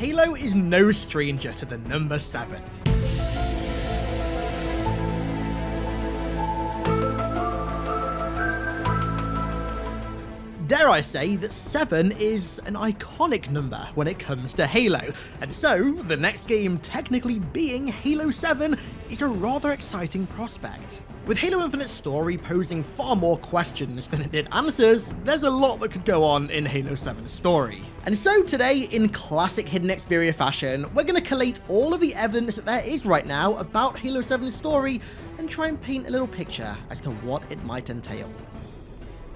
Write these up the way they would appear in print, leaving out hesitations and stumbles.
Halo is no stranger to the number 7. Dare I say that 7 is an iconic number when it comes to Halo, and so the next game technically being Halo 7 is a rather exciting prospect. With Halo Infinite's story posing far more questions than it did answers, there's a lot that could go on in Halo 7's story. And so today, in classic HiddenXperia fashion, we're going to collate all of the evidence that there is right now about Halo 7's story and try and paint a little picture as to what it might entail.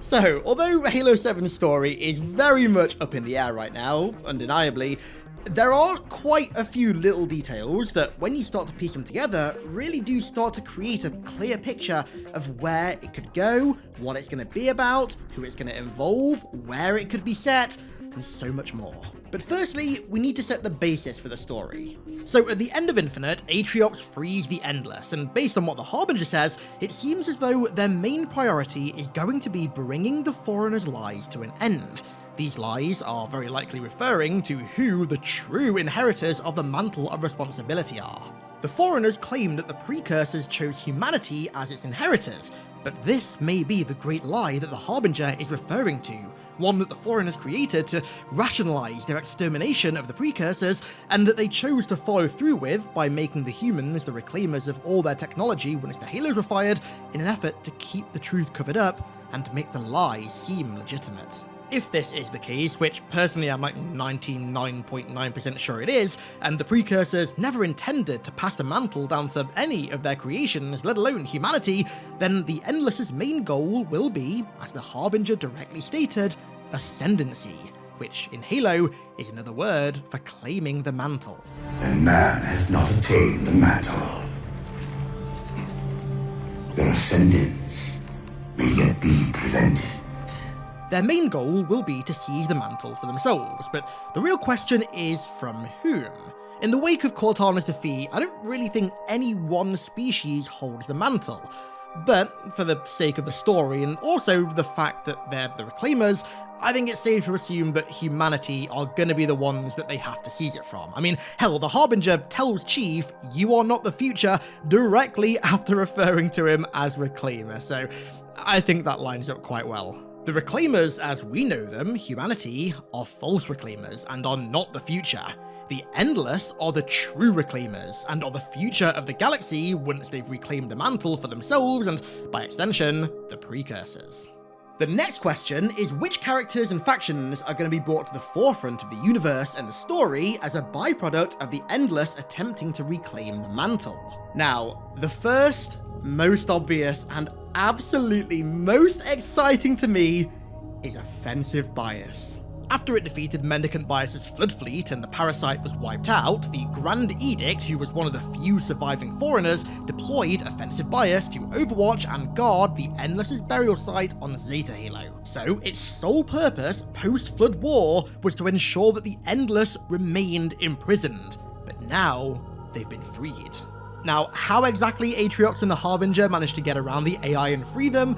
So, although Halo 7's story is very much up in the air right now, undeniably, there are quite a few little details that, when you start to piece them together, really do start to create a clear picture of where it could go, what it's going to be about, who it's going to involve, where it could be set, and so much more. But firstly, we need to set the basis for the story. So at the end of Infinite, Atriox frees the Endless, and based on what the Harbinger says, it seems as though their main priority is going to be bringing the Forerunners' lies to an end. These lies are very likely referring to who the true inheritors of the Mantle of Responsibility are. The Forerunners claim that the Precursors chose humanity as its inheritors, but this may be the great lie that the Harbinger is referring to, one that the Forerunners created to rationalize their extermination of the Precursors, and that they chose to follow through with by making the humans the reclaimers of all their technology once the Halos were fired, in an effort to keep the truth covered up and to make the lies seem legitimate. If this is the case, which personally I'm like 99.9% sure it is, and the Precursors never intended to pass the mantle down to any of their creations, let alone humanity, then the Endless's main goal will be, as the Harbinger directly stated, ascendancy, which in Halo is another word for claiming the mantle. And man has not attained the mantle. Their ascendance may yet be prevented. Their main goal will be to seize the mantle for themselves, but the real question is from whom? In the wake of Cortana's defeat, I don't really think any one species holds the mantle. But for the sake of the story, and also the fact that they're the Reclaimers, I think it's safe to assume that humanity are gonna be the ones that they have to seize it from. I mean, hell, the Harbinger tells Chief, "You are not the future," directly after referring to him as Reclaimer, so I think that lines up quite well. The Reclaimers, as we know them, humanity, are false Reclaimers and are not the future. The Endless are the true Reclaimers and are the future of the galaxy once they've reclaimed the mantle for themselves and, by extension, the Precursors. The next question is which characters and factions are going to be brought to the forefront of the universe and the story as a byproduct of the Endless attempting to reclaim the mantle. Now, the first, most obvious, and absolutely most exciting to me is offensive bias. After it defeated Mendicant Bias's Flood Fleet and the Parasite was wiped out, the Grand Edict, who was one of the few surviving Forerunners, deployed offensive bias to overwatch and guard the Endless's burial site on Zeta Halo. So its sole purpose post-Flood War was to ensure that the Endless remained imprisoned, but now they've been freed. Now, how exactly Atriox and the Harbinger managed to get around the AI and free them,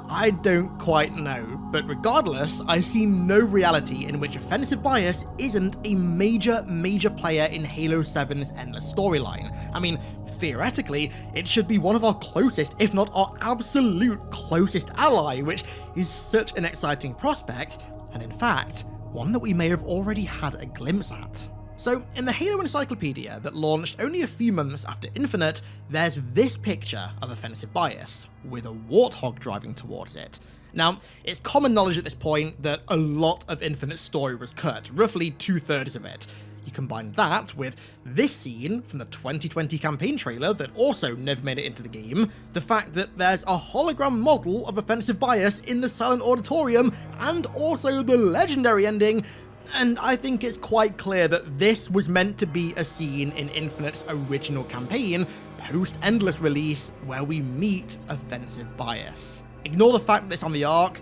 I don't quite know, but regardless, I see no reality in which offensive bias isn't a major player in Halo 7's Endless storyline. I mean, theoretically, it should be one of our closest, if not our absolute closest ally, which is such an exciting prospect, and in fact, one that we may have already had a glimpse at. So, in the Halo Encyclopedia that launched only a few months after Infinite, there's this picture of offensive bias, with a warthog driving towards it. Now, it's common knowledge at this point that a lot of Infinite's story was cut, roughly 2/3 of it. You combine that with this scene from the 2020 campaign trailer that also never made it into the game, the fact that there's a hologram model of offensive bias in the Silent Auditorium, and also the legendary ending, and I think it's quite clear that this was meant to be a scene in Infinite's original campaign, post-Endless release, where we meet offensive bias. Ignore the fact that it's on the Ark,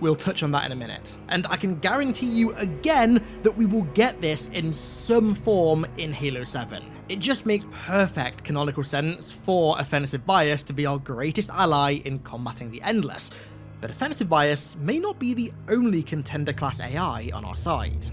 we'll touch on that in a minute. And I can guarantee you again that we will get this in some form in Halo 7. It just makes perfect canonical sense for offensive bias to be our greatest ally in combating the Endless. But offensive bias may not be the only contender class AI on our side.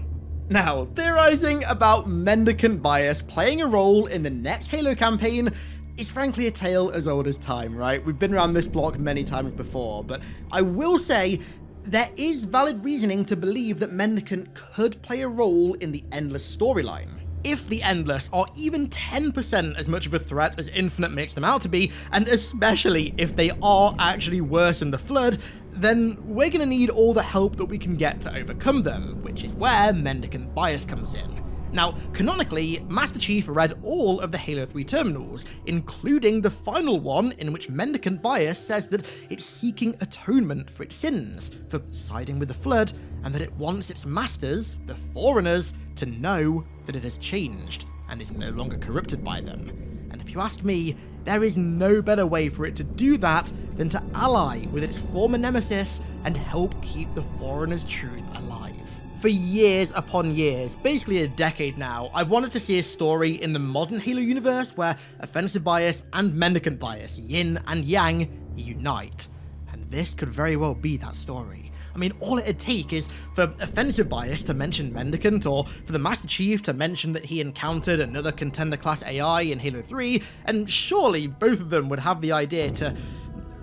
Now, theorizing about mendicant bias playing a role in the next Halo campaign is frankly a tale as old as time, right? We've been around this block many times before, but I will say there is valid reasoning to believe that mendicant could play a role in the Endless storyline. If the Endless are even 10% as much of a threat as Infinite makes them out to be, and especially if they are actually worse than the Flood, then we're going to need all the help that we can get to overcome them, which is where mendicant bias comes in. Now, canonically, Master Chief read all of the Halo 3 terminals, including the final one in which mendicant bias says that it's seeking atonement for its sins, for siding with the Flood, and that it wants its masters, the Foreigners, to know that it has changed and is no longer corrupted by them. And if you ask me, there is no better way for it to do that than to ally with its former nemesis and help keep the Foreigners' truth alive. For years upon years, basically a decade now, I've wanted to see a story in the modern Halo universe where offensive bias and mendicant bias, yin and yang, unite. And this could very well be that story. I mean, all it'd take is for offensive bias to mention mendicant, or for the Master Chief to mention that he encountered another contender class AI in Halo 3, and surely both of them would have the idea to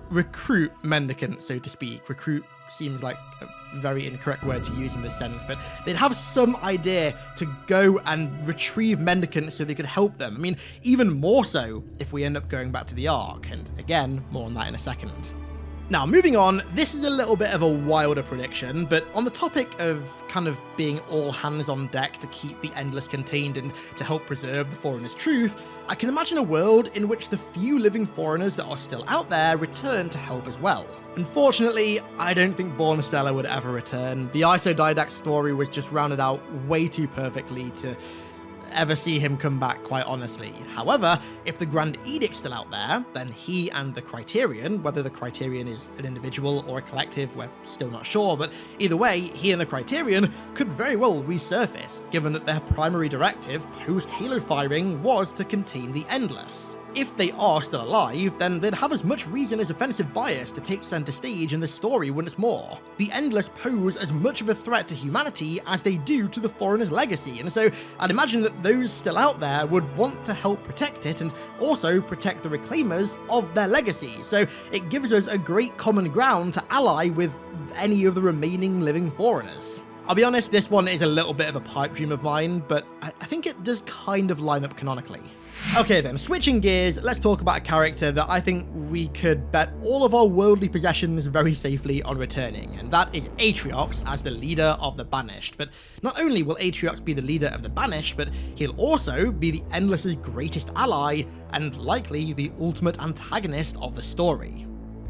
recruit mendicant, so to speak. Recruit seems like a very incorrect word to use in this sense, but they'd have some idea to go and retrieve mendicant so they could help them. I mean, even more so if we end up going back to the Ark, and again, more on that in a second. Now, moving on, this is a little bit of a wilder prediction, but on the topic of kind of being all hands on deck to keep the Endless contained and to help preserve the Foreigners' truth, I can imagine a world in which the few living Foreigners that are still out there return to help as well. Unfortunately, I don't think Born Stella would ever return. The Isodidact story was just rounded out way too perfectly to ever see him come back, quite honestly. However, if the Grand Edict's still out there, then he and the Criterion, whether the Criterion is an individual or a collective, we're still not sure, but either way, he and the Criterion could very well resurface, given that their primary directive post-Halo firing was to contain the Endless. If they are still alive, then they'd have as much reason as offensive bias to take center stage in the story once more. The Endless pose as much of a threat to humanity as they do to the Foreigner's legacy, and so I'd imagine that those still out there would want to help protect it and also protect the reclaimers of their legacy, so it gives us a great common ground to ally with any of the remaining living Foreigners. I'll be honest, this one is a little bit of a pipe dream of mine, but I think it does kind of line up canonically. Okay then, switching gears, let's talk about a character that I think we could bet all of our worldly possessions very safely on returning, and that is Atriox as the leader of the Banished. But not only will Atriox be the leader of the Banished, but he'll also be the Endless's greatest ally, and likely the ultimate antagonist of the story.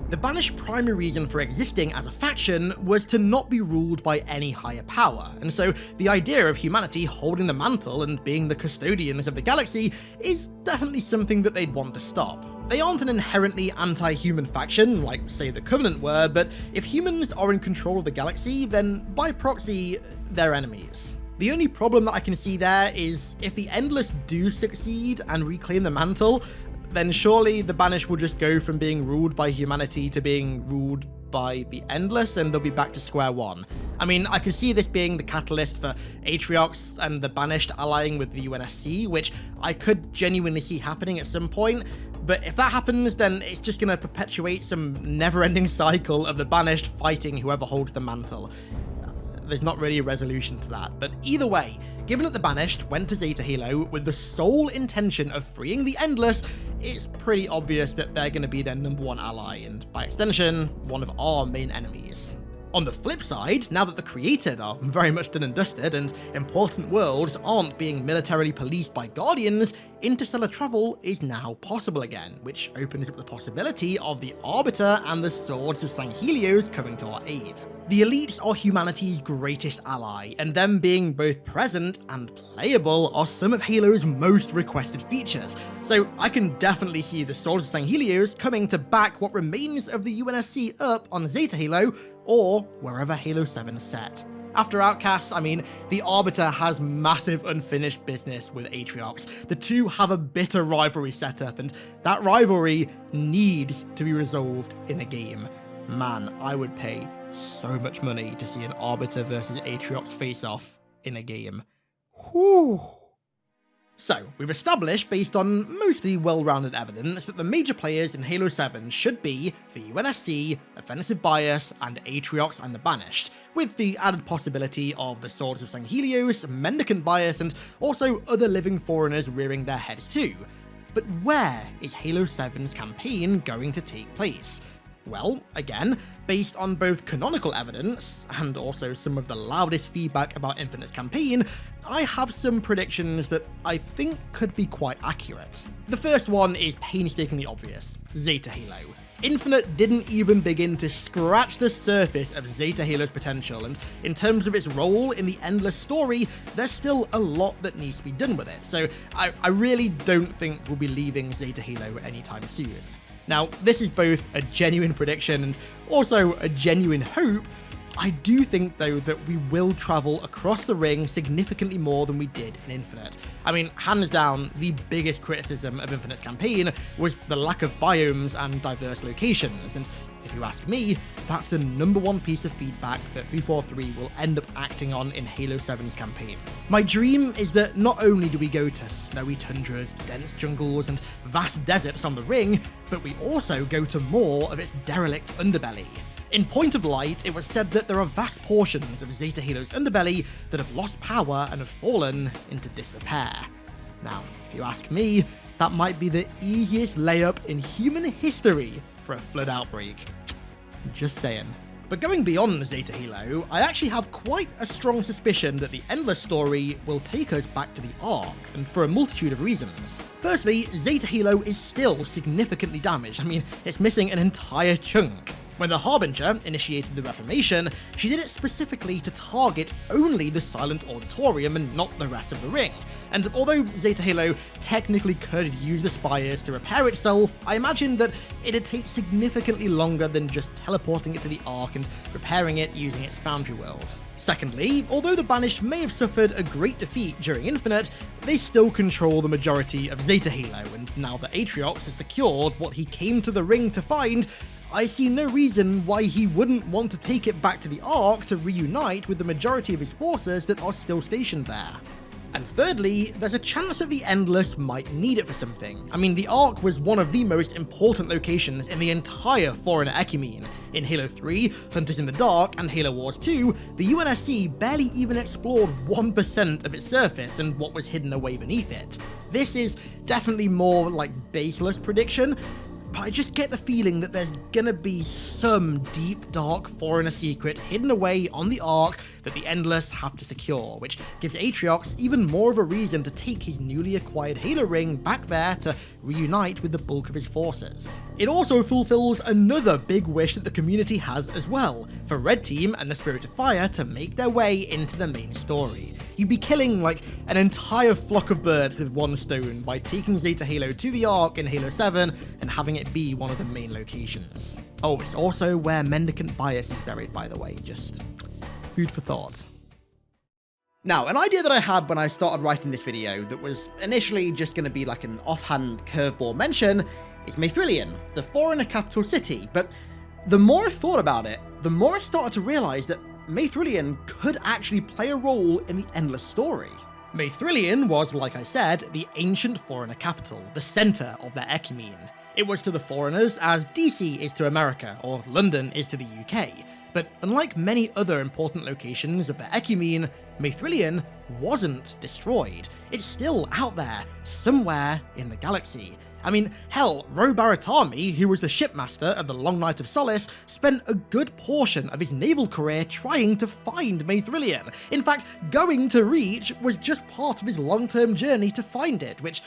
The Banished primary reason for existing as a faction was to not be ruled by any higher power, and so the idea of humanity holding the mantle and being the custodians of the galaxy is definitely something that they'd want to stop. They aren't an inherently anti-human faction, like say the Covenant were, but if humans are in control of the galaxy, then by proxy, they're enemies. The only problem that I can see there is if the Endless do succeed and reclaim the mantle, then surely the Banished will just go from being ruled by humanity to being ruled by the Endless, and they'll be back to square one. I mean, I could see this being the catalyst for Atriox and the Banished allying with the UNSC, which I could genuinely see happening at some point, but if that happens, then it's just going to perpetuate some never-ending cycle of the Banished fighting whoever holds the mantle. There's not really a resolution to that, but either way, given that the Banished went to Zeta Halo with the sole intention of freeing the Endless, it's pretty obvious that they're going to be their number one ally, and by extension, one of our main enemies. On the flip side, now that the Created are very much done and dusted and important worlds aren't being militarily policed by Guardians, interstellar travel is now possible again, which opens up the possibility of the Arbiter and the Swords of Sanghelios coming to our aid. The Elites are humanity's greatest ally, and them being both present and playable are some of Halo's most requested features, so I can definitely see the Swords of Sanghelios coming to back what remains of the UNSC up on Zeta Halo, or wherever Halo 7 set. After Outcasts, I mean, the Arbiter has massive unfinished business with Atriox. The two have a bitter rivalry set up, and that rivalry needs to be resolved in a game. Man, I would pay so much money to see an Arbiter versus Atriox face-off in a game. Whew. So, we've established, based on mostly well-rounded evidence, that the major players in Halo 7 should be the UNSC, Offensive Bias, and Atriox and the Banished, with the added possibility of the Swords of St. Helios, Mendicant Bias, and also other living foreigners rearing their heads too. But where is Halo 7's campaign going to take place? Well, again, based on both canonical evidence, and also some of the loudest feedback about Infinite's campaign, I have some predictions that I think could be quite accurate. The first one is painstakingly obvious: Zeta Halo. Infinite didn't even begin to scratch the surface of Zeta Halo's potential, and in terms of its role in the endless story, there's still a lot that needs to be done with it, so I really don't think we'll be leaving Zeta Halo anytime soon. Now, this is both a genuine prediction and also a genuine hope. I do think, though, that we will travel across the ring significantly more than we did in Infinite. I mean, hands down, the biggest criticism of Infinite's campaign was the lack of biomes and diverse locations, and if you ask me, that's the #1 piece of feedback that 343 will end up acting on in Halo 7's campaign. My dream is that not only do we go to snowy tundras, dense jungles, and vast deserts on the ring, but we also go to more of its derelict underbelly. In Point of Light, it was said that there are vast portions of Zeta Halo's underbelly that have lost power and have fallen into disrepair. Now, if you ask me, that might be the easiest layup in human history for a flood outbreak. Just saying. But going beyond Zeta Halo, I actually have quite a strong suspicion that the Endless story will take us back to the Ark, and for a multitude of reasons. Firstly, Zeta Halo is still significantly damaged. I mean, it's missing an entire chunk. When the Harbinger initiated the Reformation, she did it specifically to target only the Silent Auditorium and not the rest of the ring. And although Zeta Halo technically could use the spires to repair itself, I imagine that it'd take significantly longer than just teleporting it to the Ark and repairing it using its Foundry world. Secondly, although the Banished may have suffered a great defeat during Infinite, they still control the majority of Zeta Halo, and now that Atriox has secured what he came to the ring to find, I see no reason why he wouldn't want to take it back to the Ark to reunite with the majority of his forces that are still stationed there. And thirdly, there's a chance that the Endless might need it for something. I mean, the Ark was one of the most important locations in the entire Foreigner Ecumene. In Halo 3, Hunters in the Dark, and Halo Wars 2, the UNSC barely even explored 1% of its surface and what was hidden away beneath it. This is definitely more like baseless prediction, but I just get the feeling that there's gonna be some deep, dark Foreigner secret hidden away on the Ark that the Endless have to secure, which gives Atriox even more of a reason to take his newly acquired Halo ring back there to reunite with the bulk of his forces. It also fulfills another big wish that the community has as well, for Red Team and the Spirit of Fire to make their way into the main story. You'd be killing like an entire flock of birds with one stone by taking Zeta Halo to the Ark in Halo 7 and having it be one of the main locations. Oh, it's also where Mendicant Bias is buried, by the way, just food for thought. Now, an idea that I had when I started writing this video that was initially just going to be like an offhand curveball mention is Mihelic, the Foreigner capital city, but the more I thought about it, the more I started to realize that Mihelic could actually play a role in the Endless story. Mihelic was, like I said, the ancient Foreigner capital, the center of their ecumene. It was to the foreigners as DC is to America, or London is to the UK. But unlike many other important locations of the ecumene, Mihelic wasn't destroyed. It's still out there, somewhere in the galaxy. I mean, hell, Ro Baratami, who was the shipmaster of the Long Night of Solace, spent a good portion of his naval career trying to find Mihelic. In fact, going to Reach was just part of his long-term journey to find it, which,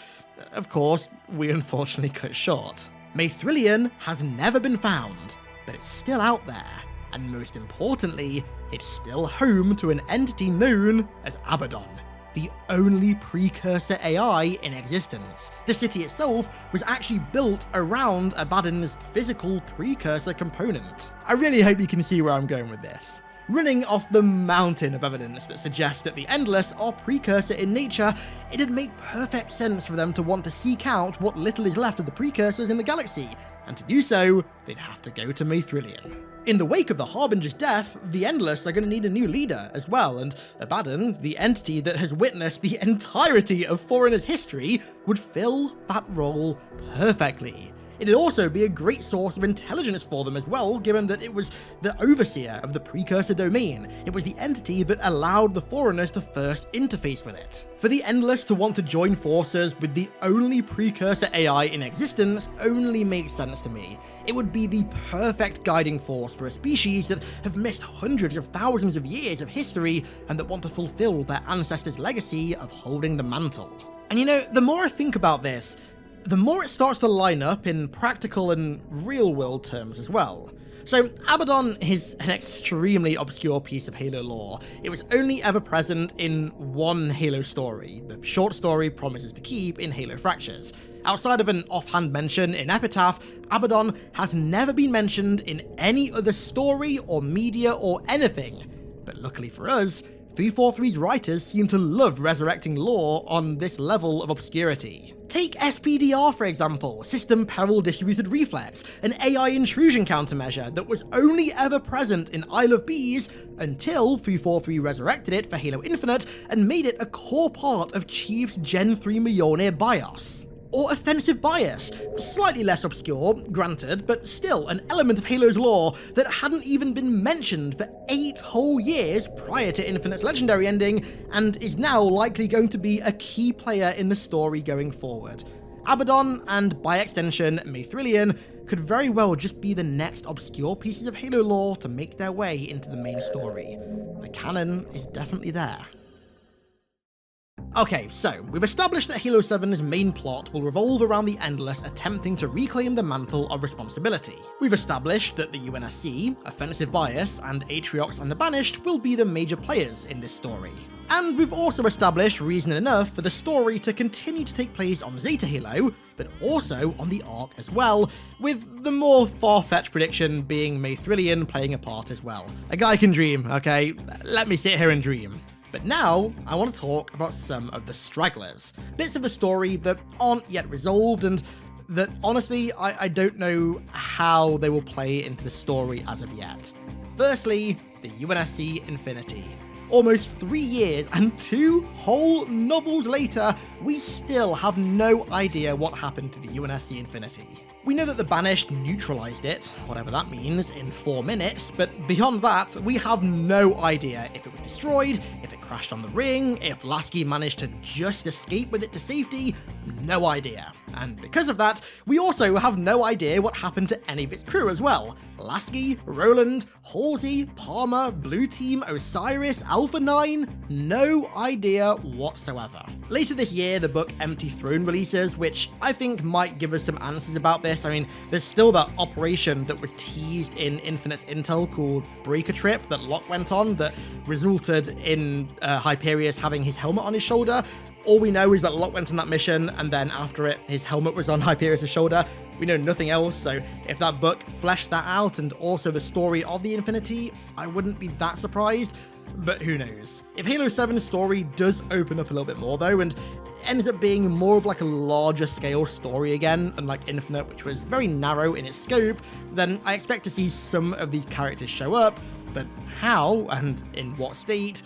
of course, we unfortunately cut short. Mihelic has never been found, but it's still out there. And most importantly, it's still home to an entity known as Abaddon, the only precursor AI in existence. The city itself was actually built around Abaddon's physical precursor component. I really hope you can see where I'm going with this. Running off the mountain of evidence that suggests that the Endless are precursor in nature, it'd make perfect sense for them to want to seek out what little is left of the precursors in the galaxy, and to do so, they'd have to go to Mithrillion. In the wake of the Harbinger's death, the Endless are going to need a new leader as well, and Abaddon, the entity that has witnessed the entirety of Foreigner's history, would fill that role perfectly. It'd also be a great source of intelligence for them as well, given that it was the overseer of the precursor domain. It was the entity that allowed the Foreigners to first interface with it. For the Endless to want to join forces with the only precursor AI in existence only makes sense to me. It would be the perfect guiding force for a species that have missed hundreds of thousands of years of history and that want to fulfill their ancestors' legacy of holding the mantle. And you know, the more I think about this, the more it starts to line up in practical and real-world terms as well. So, Abaddon is an extremely obscure piece of Halo lore. It was only ever present in one Halo story, the short story Promises to Keep in Halo Fractures. Outside of an offhand mention in Epitaph, Abaddon has never been mentioned in any other story or media or anything. But luckily for us, 343's writers seem to love resurrecting lore on this level of obscurity. Take SPDR for example, System Peril Distributed Reflex, an AI intrusion countermeasure that was only ever present in Isle of Bees until 343 resurrected it for Halo Infinite and made it a core part of Chief's Gen 3 Mjolnir BIOS. Or Offensive Bias, slightly less obscure, granted, but still an element of Halo's lore that hadn't even been mentioned for 8 whole years prior to Infinite's legendary ending, and is now likely going to be a key player in the story going forward. Abaddon, and by extension Mithrillion, could very well just be the next obscure pieces of Halo lore to make their way into the main story. The canon is definitely there. Okay, so we've established that Halo 7's main plot will revolve around the Endless attempting to reclaim the mantle of responsibility. We've established that the UNSC, Offensive Bias, and Atriox and the Banished will be the major players in this story. And we've also established reason enough for the story to continue to take place on Zeta Halo, but also on the Ark as well, with the more far-fetched prediction being Mithrillion playing a part as well. A guy can dream, okay? Let me sit here and dream. But now, I want to talk about some of the Stragglers, bits of the story that aren't yet resolved and that honestly, I don't know how they will play into the story as of yet. Firstly, the UNSC Infinity. Almost 3 years and 2 whole novels later, we still have no idea what happened to the UNSC Infinity. We know that the Banished neutralized it, whatever that means, in 4 minutes, but beyond that, we have no idea if it was destroyed, if it crashed on the ring, if Lasky managed to just escape with it to safety, no idea. And because of that, we also have no idea what happened to any of its crew as well. Lasky, Roland, Halsey, Palmer, Blue Team, Osiris, Alpha 9, no idea whatsoever. Later this year, the book Empty Throne releases, which I think might give us some answers about this. I mean, there's still that operation that was teased in Infinite's intel called Breaker Trip that Locke went on that resulted in Hyperius having his helmet on his shoulder. All we know is that Locke went on that mission, and then after it, his helmet was on Hyperius' shoulder. We know nothing else, so if that book fleshed that out and also the story of the Infinity, I wouldn't be that surprised, but who knows. If Halo 7's story does open up a little bit more though, and ends up being more of like a larger scale story again, unlike Infinite, which was very narrow in its scope, then I expect to see some of these characters show up, but how and in what state,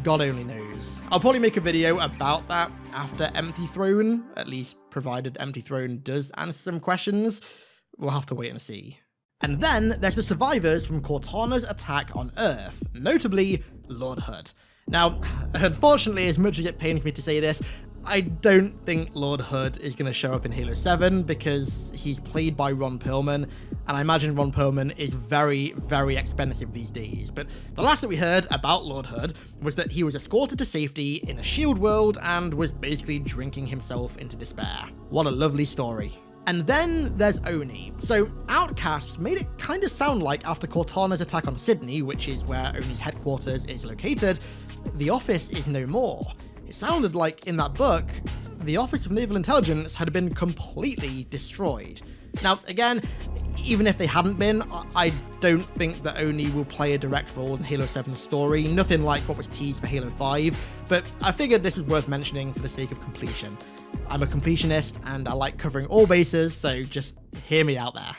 God only knows. I'll probably make a video about that after Empty Throne, at least provided Empty Throne does answer some questions. We'll have to wait and see. And then there's the survivors from Cortana's attack on Earth, notably Lord Hud. Now, unfortunately, as much as it pains me to say this, I don't think Lord Hud is going to show up in Halo 7 because he's played by Ron Perlman, and I imagine Ron Perlman is very, very expensive these days. But the last that we heard about Lord Hud was that he was escorted to safety in a shield world and was basically drinking himself into despair. What a lovely story. And then there's Oni. So Outcasts made it kind of sound like after Cortana's attack on Sydney, which is where Oni's headquarters is located, the office is no more. It sounded like in that book the Office of Naval Intelligence had been completely destroyed. Now, again, even if they hadn't been, I don't think that Oni will play a direct role in Halo 7's story, nothing like what was teased for Halo 5, but I figured this is worth mentioning for the sake of completion. I'm a completionist and I like covering all bases, so just hear me out there.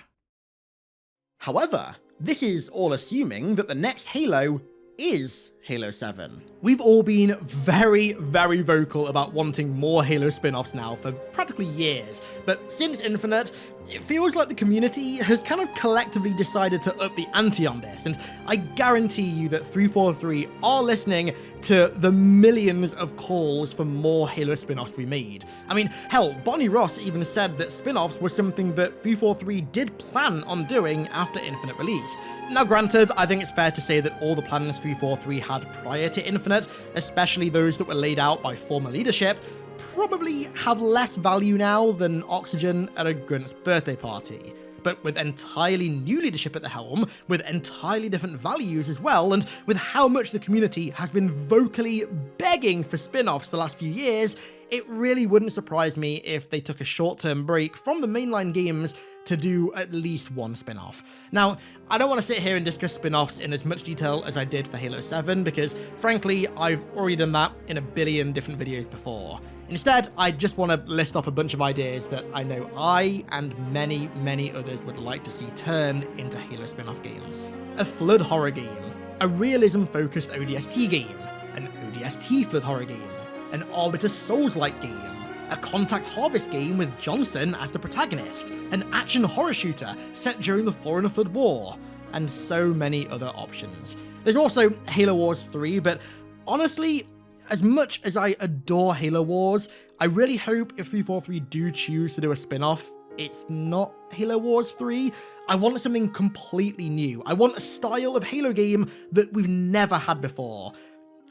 However, this is all assuming that the next Halo is Halo 7. We've all been very, very vocal about wanting more Halo spin-offs now for practically years, but since Infinite, it feels like the community has kind of collectively decided to up the ante on this, and I guarantee you that 343 are listening to the millions of calls for more Halo spin-offs to be made. I mean, hell, Bonnie Ross even said that spin-offs was something that 343 did plan on doing after Infinite released. Now granted, I think it's fair to say that all the plans 343 had prior to Infinite, especially those that were laid out by former leadership, probably have less value now than Oxygen at a Grunt's birthday party. But with entirely new leadership at the helm, with entirely different values as well, and with how much the community has been vocally begging for spin-offs the last few years, it really wouldn't surprise me if they took a short-term break from the mainline games to do at least one spin-off. Now, I don't want to sit here and discuss spin-offs in as much detail as I did for Halo 7, because frankly, I've already done that in a billion different videos before. Instead, I just want to list off a bunch of ideas that I know I and many, many others would like to see turn into Halo spin-off games. A Flood horror game, a realism-focused ODST game, an ODST Flood horror game, an Arbiter Souls-like game, a Contact Harvest game with Johnson as the protagonist, an action horror shooter set during the Foreigner Flood War, and so many other options. There's also Halo Wars 3, but honestly, as much as I adore Halo Wars, I really hope if 343 do choose to do a spin-off, it's not Halo Wars 3. I want something completely new. I want a style of Halo game that we've never had before.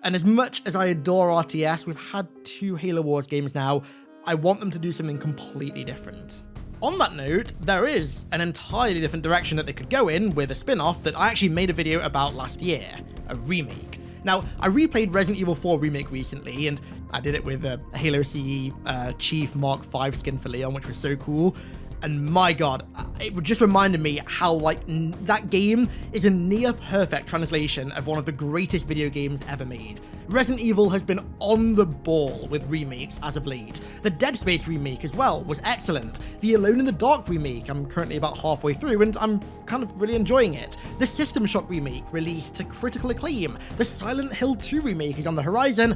And as much as I adore RTS, we've had 2 Halo Wars games now, I want them to do something completely different. On that note, there is an entirely different direction that they could go in with a spin-off that I actually made a video about last year, a remake. Now, I replayed Resident Evil 4 Remake recently, and I did it with a Halo CE Chief Mark V skin for Leon, which was so cool. And my god, it just reminded me how, like, that game is a near-perfect translation of one of the greatest video games ever made. Resident Evil has been on the ball with remakes as of late. The Dead Space remake as well was excellent. The Alone in the Dark remake, I'm currently about halfway through, and I'm kind of really enjoying it. The System Shock remake released to critical acclaim. The Silent Hill 2 remake is on the horizon,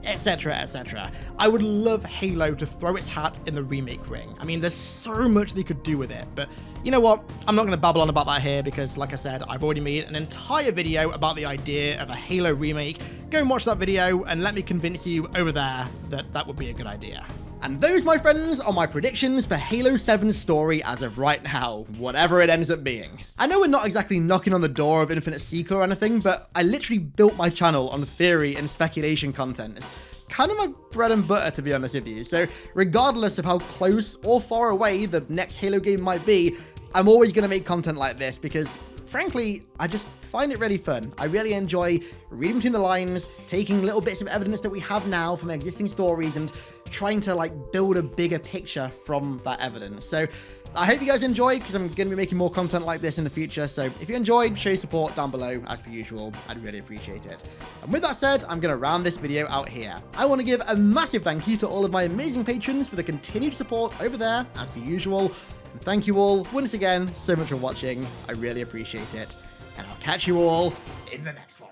etc, etc. I would love Halo to throw its hat in the remake ring. I mean, there's so much they could do with it, but you know what? I'm not going to babble on about that here because, like I said, I've already made an entire video about the idea of a Halo remake. Go and watch that video and let me convince you over there that that would be a good idea. And those, my friends, are my predictions for Halo 7's story as of right now, whatever it ends up being. I know we're not exactly knocking on the door of Infinite Sequel or anything, but I literally built my channel on theory and speculation content. It's kind of my bread and butter, to be honest with you. So regardless of how close or far away the next Halo game might be, I'm always going to make content like this because, frankly, I just find it really fun. I really enjoy reading between the lines, taking little bits of evidence that we have now from existing stories and trying to, like, build a bigger picture from that evidence. So I hope you guys enjoyed, because I'm going to be making more content like this in the future. So if you enjoyed, show your support down below as per usual. I'd really appreciate it. And with that said, I'm going to round this video out here. I want to give a massive thank you to all of my amazing patrons for the continued support over there as per usual. And thank you all once again so much for watching. I really appreciate it. And I'll catch you all in the next one.